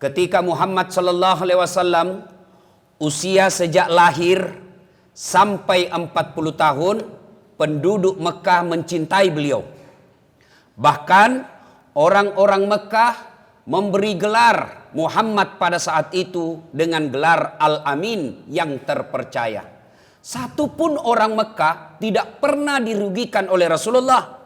ketika Muhammad sallallahu alaihi wasallam usia sejak lahir sampai 40 tahun, penduduk Mekah mencintai beliau. Bahkan orang-orang Mekah memberi gelar Muhammad pada saat itu dengan gelar Al-Amin, yang terpercaya. Satupun orang Mekah tidak pernah dirugikan oleh Rasulullah.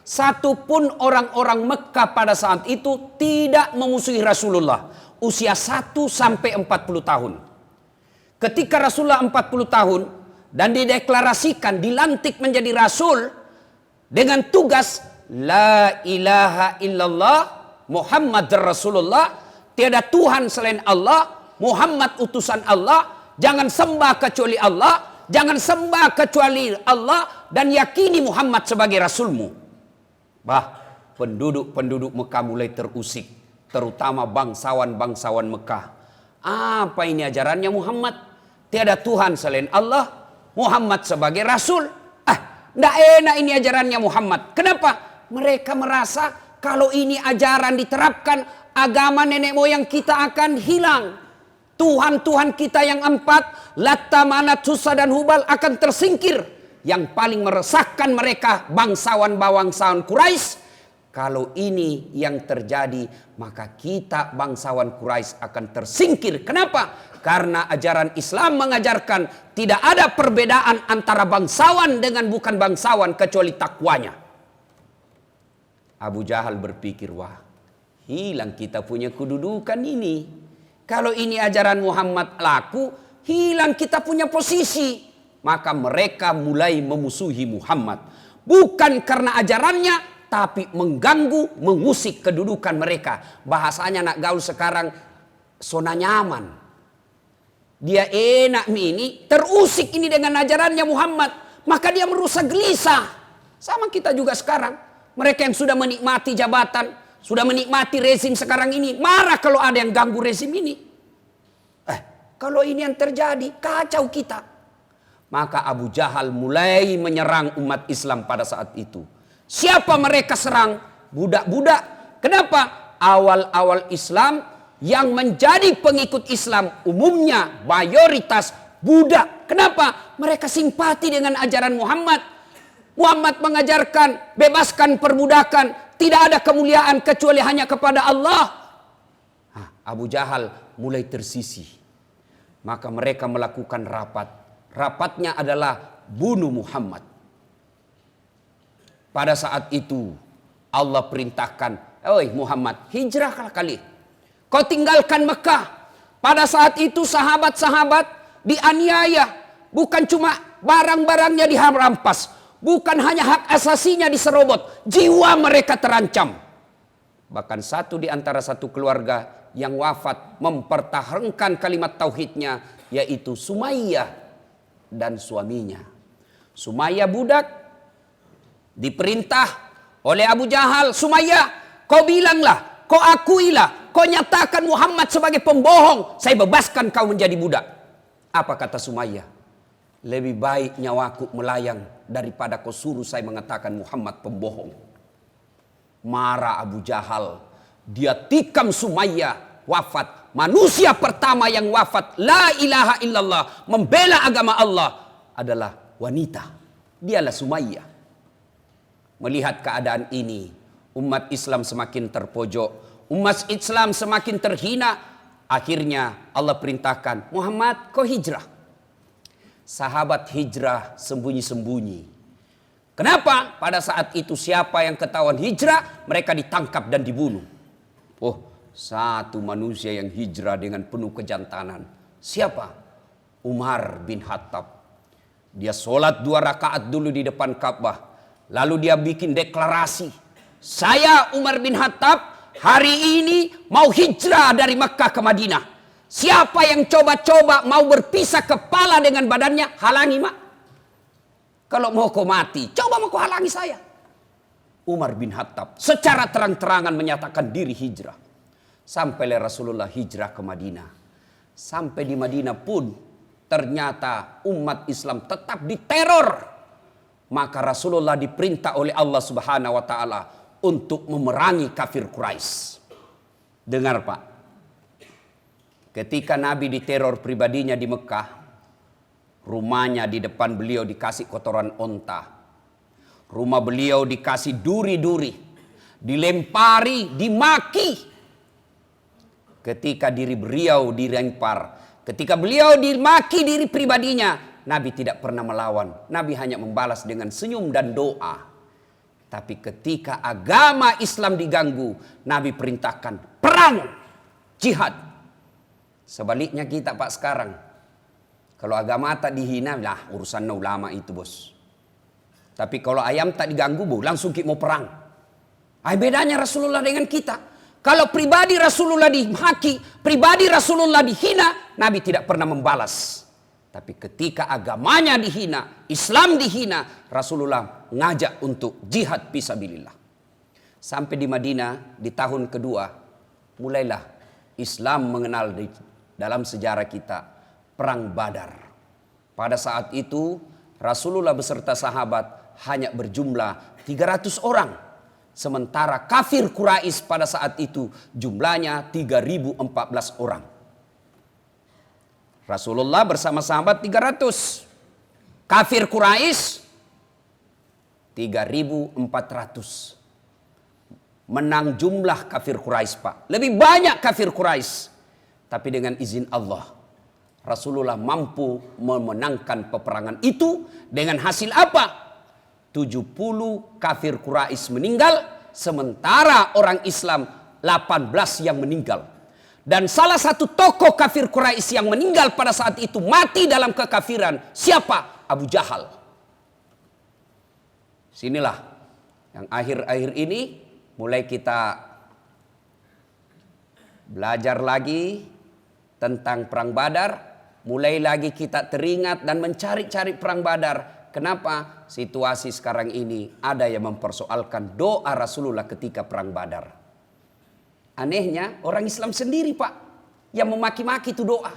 Satupun orang-orang Mekah pada saat itu tidak memusuhi Rasulullah. Usia 1 sampai 40 tahun. Ketika Rasulullah 40 tahun dan dideklarasikan, dilantik menjadi Rasul dengan tugas La ilaha illallah Muhammad Rasulullah, tiada Tuhan selain Allah, Muhammad utusan Allah, jangan sembah kecuali Allah, jangan sembah kecuali Allah, dan yakini Muhammad sebagai Rasulmu. Penduduk-penduduk Mekah mulai terusik, terutama bangsawan-bangsawan Mekah. Apa ini ajarannya Muhammad? Tiada Tuhan selain Allah, Muhammad sebagai Rasul. Tidak enak ini ajarannya Muhammad. Kenapa? Mereka merasa kalau ini ajaran diterapkan, agama nenek moyang kita akan hilang. Tuhan-Tuhan kita yang 4, Latta, Manat, Susa, dan Hubal akan tersingkir. Yang paling meresahkan mereka bangsawan-bangsawan Quraisy, kalau ini yang terjadi maka kita bangsawan Quraisy akan tersingkir. Kenapa? Karena ajaran Islam mengajarkan tidak ada perbedaan antara bangsawan dengan bukan bangsawan kecuali takwanya. Abu Jahal berpikir, wah, hilang kita punya kedudukan ini. Kalau ini ajaran Muhammad laku, hilang kita punya posisi. Maka mereka mulai memusuhi Muhammad. Bukan karena ajarannya, tapi mengganggu, mengusik kedudukan mereka. Bahasanya anak gaul sekarang, zona nyaman. Dia enak ini, terusik ini dengan ajarannya Muhammad. Maka dia merusak gelisah. Sama kita juga sekarang. Mereka yang sudah menikmati jabatan, sudah menikmati rezim sekarang ini, marah kalau ada yang ganggu rezim ini. Kalau ini yang terjadi, kacau kita. Maka Abu Jahal mulai menyerang umat Islam pada saat itu. Siapa mereka serang? Budak-budak. Kenapa? Awal-awal Islam yang menjadi pengikut Islam umumnya mayoritas budak. Kenapa? Mereka simpati dengan ajaran Muhammad. Muhammad mengajarkan bebaskan perbudakan. Tidak ada kemuliaan kecuali hanya kepada Allah. Abu Jahal mulai tersisih. Maka mereka melakukan rapat. Rapatnya adalah bunuh Muhammad. Pada saat itu Allah perintahkan, "Oi Muhammad, hijrahlah kali. Kau tinggalkan Mekah." Pada saat itu sahabat-sahabat dianiaya. Bukan cuma barang-barangnya dirampas. Bukan hanya hak asasinya diserobot. Jiwa mereka terancam. Bahkan satu di antara satu keluarga yang wafat mempertahankan kalimat tauhidnya, yaitu Sumayyah dan suaminya. Sumayyah budak diperintah oleh Abu Jahal, "Sumayyah, kau bilanglah, kau akuilah, kau nyatakan Muhammad sebagai pembohong, saya bebaskan kau menjadi budak." Apa kata Sumayyah? "Lebih baik nyawaku melayang daripada kau suruh saya mengatakan Muhammad pembohong." Marah Abu Jahal, dia tikam Sumayyah, wafat. Manusia pertama yang wafat la ilaha illallah, membela agama Allah, adalah wanita. Dialah Sumayyah. Melihat keadaan ini, umat Islam semakin terpojok, umat Islam semakin terhina. Akhirnya Allah perintahkan, "Muhammad, kau hijrah." Sahabat hijrah sembunyi-sembunyi. Kenapa? Pada saat itu siapa yang ketahuan hijrah, mereka ditangkap dan dibunuh. Satu manusia yang hijrah dengan penuh kejantanan. Siapa? Umar bin Khattab. Dia sholat 2 rakaat dulu di depan Ka'bah. Lalu dia bikin deklarasi. "Saya Umar bin Khattab hari ini mau hijrah dari Mekah ke Madinah. Siapa yang coba-coba mau berpisah kepala dengan badannya, halangi mak. Kalau mau kau mati, coba mau kau halangi saya." Umar bin Khattab secara terang-terangan menyatakan diri hijrah. Sampailah Rasulullah hijrah ke Madinah. Sampai di Madinah pun ternyata umat Islam tetap diteror. Maka Rasulullah diperintah oleh Allah Subhanahu wa taala untuk memerangi kafir Quraisy. Dengar Pak, Ketika Nabi diteror pribadinya di Mekah, rumahnya di depan beliau dikasih kotoran onta. Rumah beliau dikasih duri-duri, dilempari, dimaki. Ketika diri beliau dilempar, ketika beliau dimaki diri pribadinya, Nabi tidak pernah melawan. Nabi hanya membalas dengan senyum dan doa. Tapi ketika agama Islam diganggu, Nabi perintahkan perang, jihad. Sebaliknya kita Pak sekarang, kalau agama tak dihina, lah urusan ulama itu bos. Tapi kalau ayam tak diganggu, langsung kita mau perang. Bedanya Rasulullah dengan kita. Kalau pribadi Rasulullah dimaki, pribadi Rasulullah dihina, Nabi tidak pernah membalas. Tapi ketika agamanya dihina, Islam dihina, Rasulullah ngajak untuk jihad fisabilillah. Sampai di Madinah, di tahun kedua, mulailah Islam mengenal dalam sejarah kita perang Badar. Pada saat itu Rasulullah beserta sahabat hanya berjumlah 300 orang. Sementara kafir Quraisy pada saat itu jumlahnya 3014 orang. Rasulullah bersama sahabat 300. Kafir Quraisy 3400. Menang jumlah kafir Quraisy Pak. Lebih banyak kafir Quraisy. Tapi dengan izin Allah, Rasulullah mampu memenangkan peperangan itu dengan hasil apa? 70 kafir Quraisy meninggal, sementara orang Islam 18 yang meninggal. Dan salah satu tokoh kafir Quraisy yang meninggal pada saat itu mati dalam kekafiran. Siapa? Abu Jahal. Sinilah yang akhir-akhir ini mulai kita belajar lagi tentang perang Badar, mulai lagi kita teringat dan mencari-cari perang Badar. Kenapa? Situasi sekarang ini ada yang mempersoalkan doa Rasulullah ketika perang Badar. Anehnya orang Islam sendiri Pak yang memaki-maki itu doa.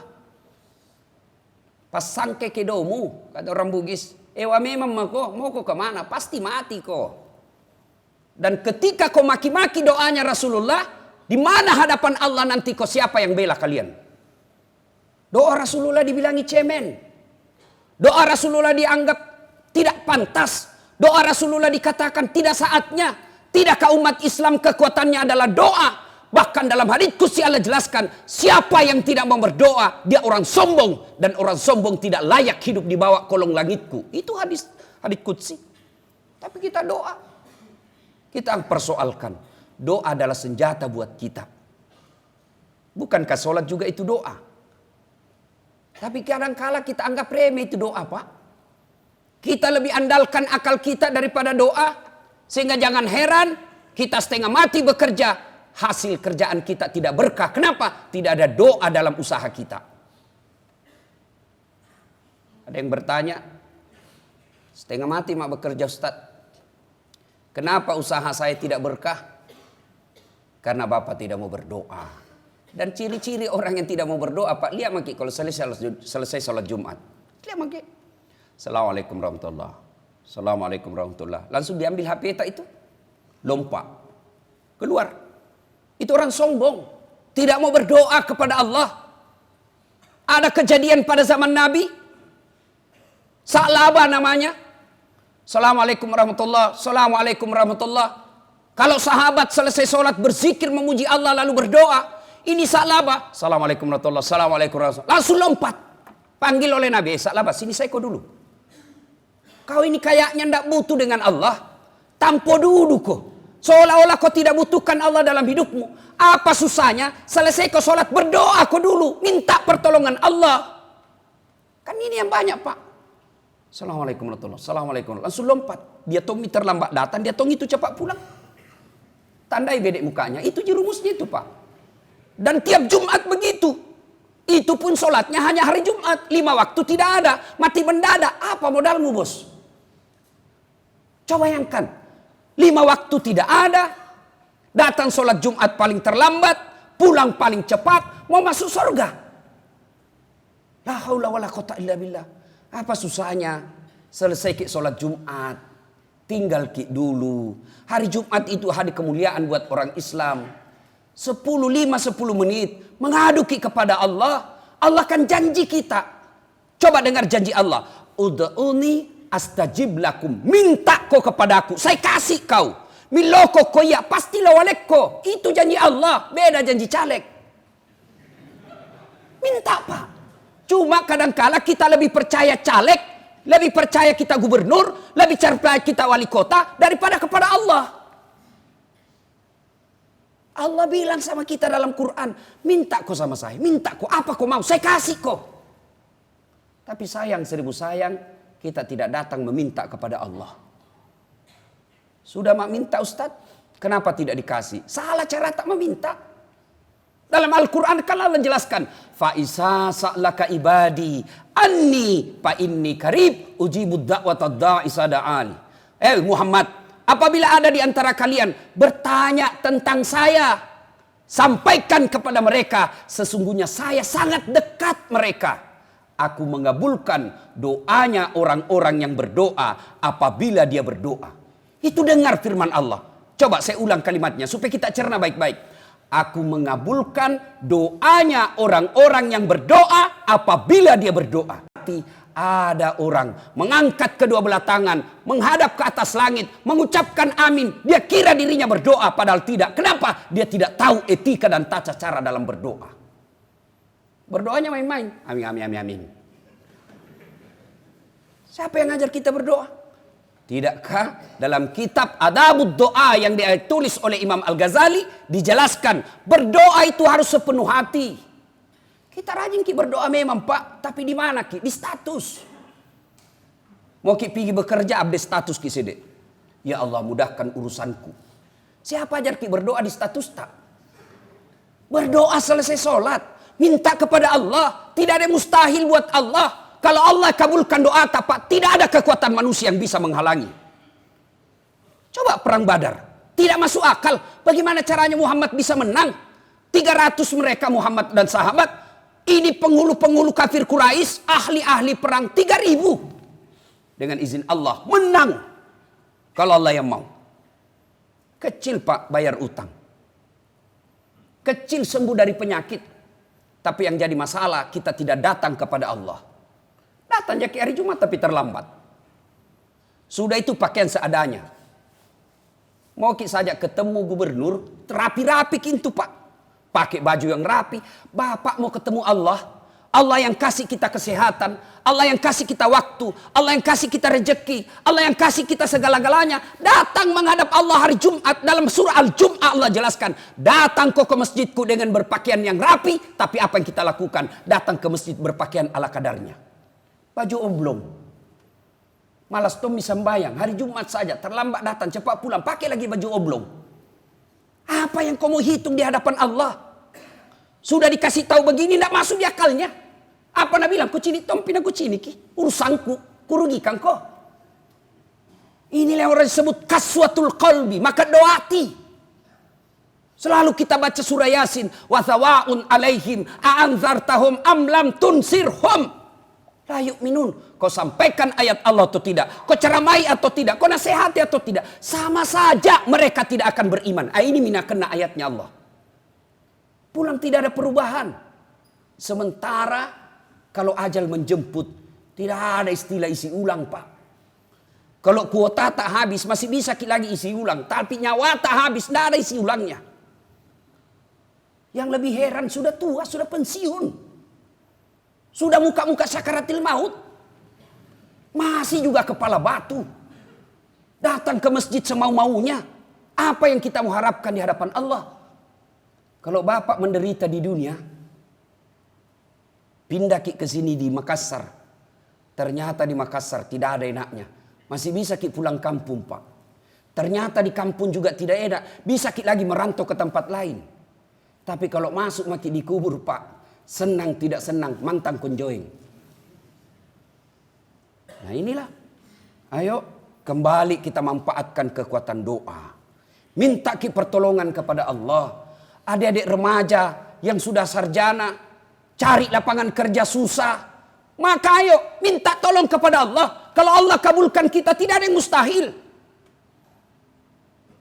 Pas sangke kedomu, kata orang Bugis, ewa memang mau kau kemana? Pasti mati kau. Dan ketika kau maki-maki doanya Rasulullah, di mana hadapan Allah nanti kau siapa yang bela kalian? Doa Rasulullah dibilangi cemen. Doa Rasulullah dianggap tidak pantas. Doa Rasulullah dikatakan tidak saatnya. Tidakkah umat Islam kekuatannya adalah doa? Bahkan dalam hadits qudsi Allah jelaskan, siapa yang tidak mau berdoa, dia orang sombong. Dan orang sombong tidak layak hidup di bawah kolong langitku. Itu hadits qudsi. Tapi kita doa. Kita persoalkan. Doa adalah senjata buat kita. Bukankah sholat juga itu doa? Tapi kadang-kala kita anggap remeh itu doa Pak. Kita lebih andalkan akal kita daripada doa. Sehingga jangan heran kita setengah mati bekerja. Hasil kerjaan kita tidak berkah. Kenapa? Tidak ada doa dalam usaha kita. Ada yang bertanya, setengah mati mak bekerja Ustaz. Kenapa usaha saya tidak berkah? Karena Bapak tidak mau berdoa. Dan ciri-ciri orang yang tidak mau berdoa Pak, lihat maki kalau selesai sholat Jumat. Lihat maki. Assalamualaikum warahmatullahi. Assalamualaikum warahmatullahi. Langsung diambil HP tak itu. Lompat. Keluar. Itu orang sombong. Tidak mau berdoa kepada Allah. Ada kejadian pada zaman Nabi. Sa'labah namanya. Assalamualaikum warahmatullahi. Assalamualaikum warahmatullahi. Kalau sahabat selesai sholat berzikir memuji Allah lalu berdoa. Ini Sa'labah. Assalamualaikum warahmatullahi. Assalamualaikum warahmatullahi. Langsung lompat. Panggil oleh Nabi. Sa'labah, sini saya kau dulu. Kau ini kayaknya tidak butuh dengan Allah. Tampo dulu kau. Seolah-olah kau tidak butuhkan Allah dalam hidupmu. Apa susahnya? Selesai kau sholat berdoa kau dulu. Minta pertolongan Allah. Kan ini yang banyak Pak. Assalamualaikum warahmatullahi. Assalamualaikum. Langsung lompat. Dia tongi terlambat datang. Dia tongi itu cepat pulang. Tandai bedek mukanya. Itu jerumusnya itu Pak. Dan tiap Jumat begitu. Itu pun sholatnya hanya hari Jumat. 5 waktu tidak ada. Mati mendadak. Apa modalmu bos? Coba bayangkan. 5 waktu tidak ada. Datang sholat Jumat paling terlambat. Pulang paling cepat. Mau masuk surga. La haula wala quwata illa billah. Apa susahnya? Selesai ki sholat Jumat. Tinggal ki dulu. Hari Jumat itu hari kemuliaan buat orang Islam. 10 menit mengadu kepada Allah. Allah kan janji kita. Coba dengar janji Allah. Ud'uni astajib lakum. Minta kau kepada aku, saya kasih kau. Miloko koya pasti lawalekko. Itu janji Allah, beda janji caleg. Minta Pak. Cuma kadangkala kita lebih percaya caleg, lebih percaya kita gubernur, lebih percaya kita wali kota daripada kepada Allah. Allah bilang sama kita dalam Quran, minta kau sama saya, minta kau apa kau mau, saya kasih kau. Tapi sayang, 1000 sayang, kita tidak datang meminta kepada Allah. Sudah mak minta Ustadz, kenapa tidak dikasih? Salah cara tak meminta. Dalam Al-Quran kan Allah jelaskan, Fa'isa sa'laka ibadi anni fa inni karib ujibud da'watad da'i sada'ani. Muhammad, apabila ada di antara kalian bertanya tentang saya, sampaikan kepada mereka, sesungguhnya saya sangat dekat mereka. Aku mengabulkan doanya orang-orang yang berdoa apabila dia berdoa. Itu dengar firman Allah. Coba saya ulang kalimatnya supaya kita cerna baik-baik. Aku mengabulkan doanya orang-orang yang berdoa apabila dia berdoa. Ada orang mengangkat kedua belah tangan, menghadap ke atas langit, mengucapkan amin. Dia kira dirinya berdoa, padahal tidak. Kenapa? Dia tidak tahu etika dan tata cara dalam berdoa. Berdoanya main-main. Amin, amin, amin, amin. Siapa yang ngajar kita berdoa? Tidakkah dalam kitab Adabud Doa yang ditulis oleh Imam Al-Ghazali dijelaskan berdoa itu harus sepenuh hati. Kita rajin ki berdoa memang Pak, tapi di mana ki? Di status. Mau ki pergi bekerja update status ki sede. Ya Allah mudahkan urusanku. Siapa ajar ki berdoa di status tak? Berdoa selesai sholat, minta kepada Allah, tidak ada mustahil buat Allah. Kalau Allah kabulkan doa Pak, tidak ada kekuatan manusia yang bisa menghalangi. Coba perang Badar, tidak masuk akal. Bagaimana caranya Muhammad bisa menang? 300 mereka Muhammad dan sahabat. Ini penghulu-penghulu kafir Quraisy, ahli-ahli perang 3000. Dengan izin Allah menang. Kalau Allah yang mau. Kecil Pak bayar utang. Kecil sembuh dari penyakit. Tapi yang jadi masalah kita tidak datang kepada Allah. Datang jadi hari Jumat tapi terlambat. Sudah itu pakaian seadanya. Mau kita saja ketemu gubernur, rapi-rapi kintu Pak. Pakai baju yang rapi. Bapak mau ketemu Allah. Allah yang kasih kita kesehatan. Allah yang kasih kita waktu. Allah yang kasih kita rejeki. Allah yang kasih kita segala-galanya. Datang menghadap Allah hari Jumat. Dalam surah Al-Jum'ah Allah jelaskan. Datang kau ke masjidku dengan berpakaian yang rapi. Tapi apa yang kita lakukan? Datang ke masjid berpakaian ala kadarnya. Baju oblong. Malas Tom bisa sembahyang. Hari Jumat saja. Terlambat datang. Cepat pulang. Pakai lagi baju oblong. Apa yang kau mau hitung di hadapan Allah? Sudah dikasih tahu begini. Tidak masuk di akalnya. Apa nak bilang? Kucini Tom pindah kucini ki. Urusanku. Kurugikan kau. Inilah orang disebut kaswatul qalbi. Maka doati. Selalu kita baca surah Yasin. Wa thawa'un alaihim. A'anzartahum amlam tunsirhum. La yu'minun. Kau sampaikan ayat Allah atau tidak. Kau ceramai atau tidak. Kau nasihati atau tidak. Sama saja mereka tidak akan beriman. Ini mina kena ayatnya Allah. Pulang tidak ada perubahan. Sementara kalau ajal menjemput. Tidak ada istilah isi ulang Pak. Kalau kuota tak habis masih bisa lagi isi ulang. Tapi nyawa tak habis. Tidak ada isi ulangnya. Yang lebih heran sudah tua. Sudah pensiun. Sudah muka-muka sakaratil maut. Masih juga kepala batu. Datang ke masjid semau-maunya. Apa yang kita mengharapkan di hadapan Allah? Kalau bapak menderita di dunia. Pindah ke sini di Makassar. Ternyata di Makassar tidak ada enaknya. Masih bisa pulang kampung Pak. Ternyata di kampung juga tidak enak. Bisa lagi merantau ke tempat lain. Tapi kalau masuk mati dikubur Pak. Senang tidak senang mantang konjoing. Nah inilah. Ayo kembali kita manfaatkan kekuatan doa. Minta pertolongan kepada Allah. Adik-adik remaja yang sudah sarjana. Cari lapangan kerja susah. Maka ayo minta tolong kepada Allah. Kalau Allah kabulkan kita tidak ada yang mustahil.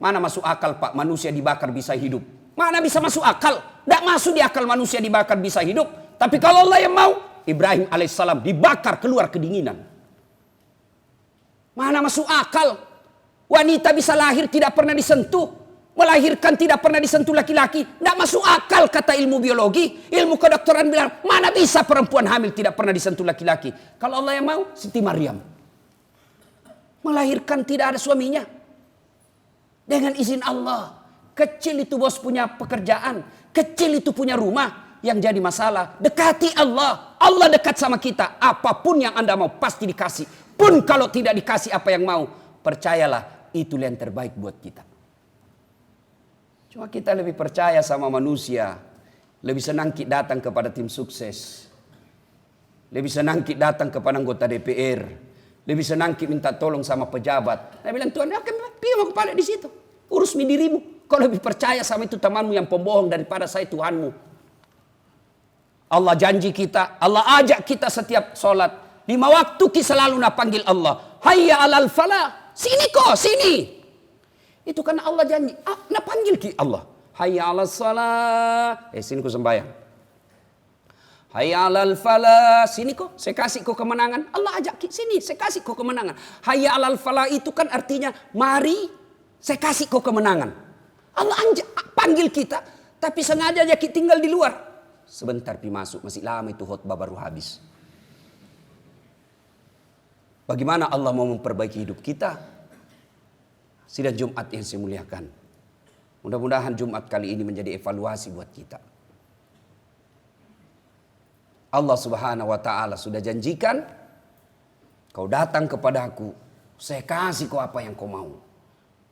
Mana masuk akal Pak manusia dibakar bisa hidup. Mana bisa masuk akal? Tidak masuk di akal manusia dibakar bisa hidup. Tapi kalau Allah yang mau, Ibrahim alaihissalam dibakar keluar kedinginan. Mana masuk akal? Wanita bisa lahir tidak pernah disentuh. Melahirkan tidak pernah disentuh laki-laki. Tidak masuk akal kata ilmu biologi. Ilmu kedokteran bilang, mana bisa perempuan hamil tidak pernah disentuh laki-laki. Kalau Allah yang mau, Siti Maryam melahirkan tidak ada suaminya. Dengan izin Allah. Kecil itu bos punya pekerjaan. Kecil itu punya rumah. Yang jadi masalah, dekati Allah. Allah dekat sama kita. Apapun yang Anda mau pasti dikasih. Pun kalau tidak dikasih apa yang mau, percayalah itu yang terbaik buat kita. Cuma kita lebih percaya sama manusia. Lebih senang kita datang kepada tim sukses. Lebih senang kita datang kepada anggota DPR. Lebih senang kita minta tolong sama pejabat. Saya bilang, Tuhan, pilih mau kepala di situ. Urus dirimu. Kau lebih percaya sama itu temanmu yang pembohong daripada saya Tuhanmu. Allah janji kita, Allah ajak kita setiap sholat. 5 waktu kita selalu nak panggil Allah. Hayya alal falah. Sini kok, sini. Itu karena Allah janji. Nak panggil kita Allah. Hayya alal salah. Sini kok sembahyang. Hayya alal falah. Sini kok, saya kasih kau kemenangan. Allah ajak kita, sini, saya kasih kau kemenangan. Hayya alal falah itu kan artinya, mari, saya kasih kau kemenangan. Allah panggil kita, tapi sengaja aja kita tinggal di luar. Sebentar pi masuk, masih lama itu khutbah baru habis. Bagaimana Allah mau memperbaiki hidup kita? Sidang Jumat yang saya muliakan. Mudah-mudahan Jumat kali ini menjadi evaluasi buat kita. Allah Subhanahu wa taala sudah janjikan, kau datang kepadaku, saya kasih kau apa yang kau mau.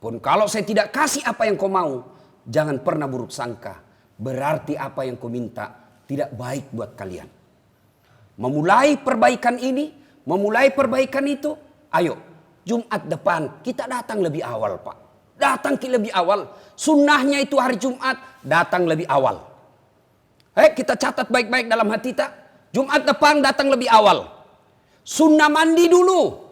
Pun kalau saya tidak kasih apa yang kau mau, jangan pernah buruk sangka. Berarti apa yang kau minta tidak baik buat kalian. Memulai perbaikan ini, memulai perbaikan itu, ayo Jumat depan kita datang lebih awal Pak. Datang lebih awal. Sunnahnya itu hari Jumat, datang lebih awal. Kita catat baik-baik dalam hati kita. Jumat depan datang lebih awal. Sunnah mandi dulu.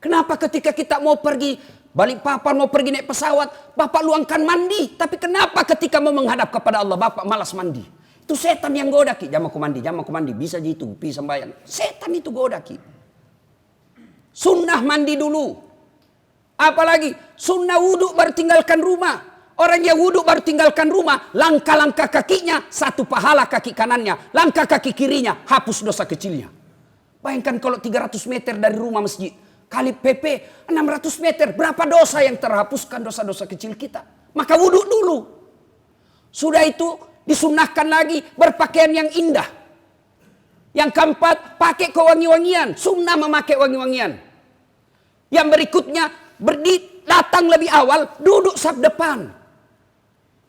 Kenapa ketika kita mau pergi Balikpapan, mau pergi naik pesawat, Bapak luangkan mandi. Tapi kenapa ketika mau menghadap kepada Allah, Bapak malas mandi? Itu setan yang goda ki. Jam aku mandi. Bisa gitu, pi sembahyang. Setan itu goda ki. Sunnah mandi dulu. Apalagi sunnah wudhu baru tinggalkan rumah. Orang yang wudhu baru tinggalkan rumah, langkah-langkah kakinya, satu pahala kaki kanannya. Langkah kaki kirinya, hapus dosa kecilnya. Bayangkan kalau 300 meter dari rumah masjid. Kali PP 600 meter. Berapa dosa yang terhapuskan dosa-dosa kecil kita. Maka wudhu dulu. Sudah itu disunahkan lagi berpakaian yang indah. Yang keempat, pakai kewangi-wangian. Sunnah memakai wangi-wangian. Yang berikutnya, datang lebih awal, duduk saf depan.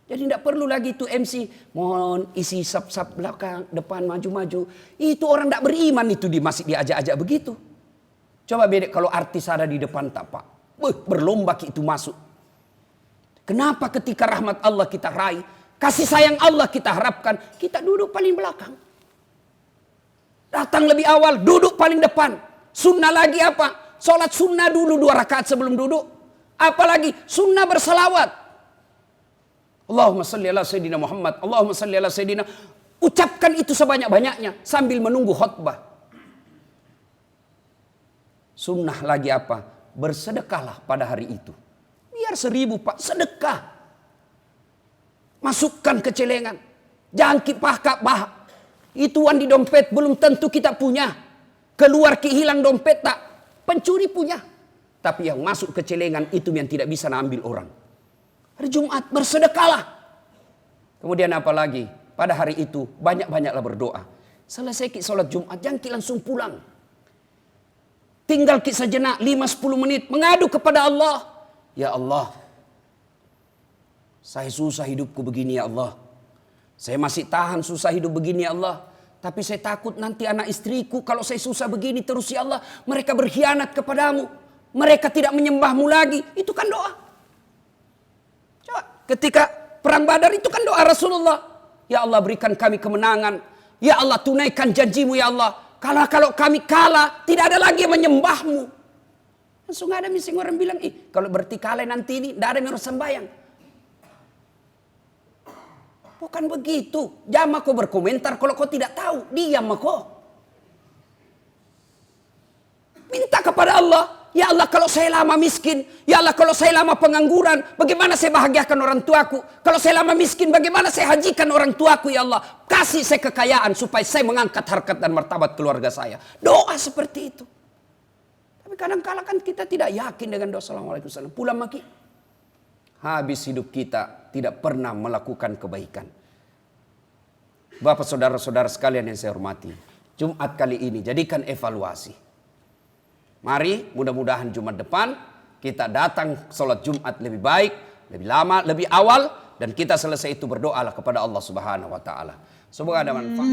Jadi tidak perlu lagi itu MC. Mohon isi saf belakang, depan, maju-maju. Itu orang tidak beriman itu di masjid diajak-ajak begitu. Coba bedek kalau artis ada di depan tak Pak. Berlomba itu masuk. Kenapa ketika rahmat Allah kita raih, kasih sayang Allah kita harapkan, kita duduk paling belakang. Datang lebih awal, duduk paling depan. Sunnah lagi apa? Sholat sunnah dulu 2 rakaat sebelum duduk. Apalagi sunnah bersalawat. Allahumma salli ala Sayyidina Muhammad. Allahumma salli ala Sayyidina. Ucapkan itu sebanyak-banyaknya sambil menunggu khutbah. Sunnah lagi apa? Bersedekahlah pada hari itu. Biar 1000 Pak, sedekah. Masukkan ke celengan. Jangan pakai ituan di dompet belum tentu kita punya. Keluar hilang dompet tak. Pencuri punya. Tapi yang masuk ke celengan itu yang tidak bisa ambil orang. Hari Jumat bersedekahlah. Kemudian apa lagi? Pada hari itu banyak-banyaklah berdoa. Selesai sholat Jumat jangan langsung pulang. Tinggal sejenak 5-10 menit mengadu kepada Allah. Ya Allah, saya susah hidupku begini ya Allah. Saya masih tahan susah hidup begini ya Allah. Tapi saya takut nanti anak istriku kalau saya susah begini terus ya Allah. Mereka berkhianat kepadamu. Mereka tidak menyembahmu lagi. Itu kan doa. Coba ketika perang Badar itu kan doa Rasulullah. Ya Allah berikan kami kemenangan. Ya Allah tunaikan janjimu ya Allah. Kalau kami kalah, tidak ada lagi yang menyembahmu. Langsung ada mising orang bilang, kalau berarti kalah nanti ini, tidak ada yang harus sembahyang. Bukan begitu. Jangan kau berkomentar kalau kau tidak tahu. Diam kau. Minta kepada Allah. Ya Allah, kalau saya lama miskin. Ya Allah, kalau saya lama pengangguran. Bagaimana saya bahagiakan orang tuaku. Kalau saya lama miskin, bagaimana saya hajikan orang tuaku. Ya Allah, kasih saya kekayaan supaya saya mengangkat harkat dan martabat keluarga saya. Doa seperti itu. Tapi kadang-kala kan kita tidak yakin dengan doa. Assalamualaikum warahmatullahi wabarakatuh. Pulang maki. Habis hidup kita tidak pernah melakukan kebaikan. Bapak saudara-saudara sekalian yang saya hormati. Jumat kali ini jadikan evaluasi. Mari mudah-mudahan Jumat depan kita datang sholat Jumat lebih baik, lebih lama, lebih awal. Dan kita selesai itu berdoalah kepada Allah Subhanahu wa ta'ala. Semoga ada manfaat.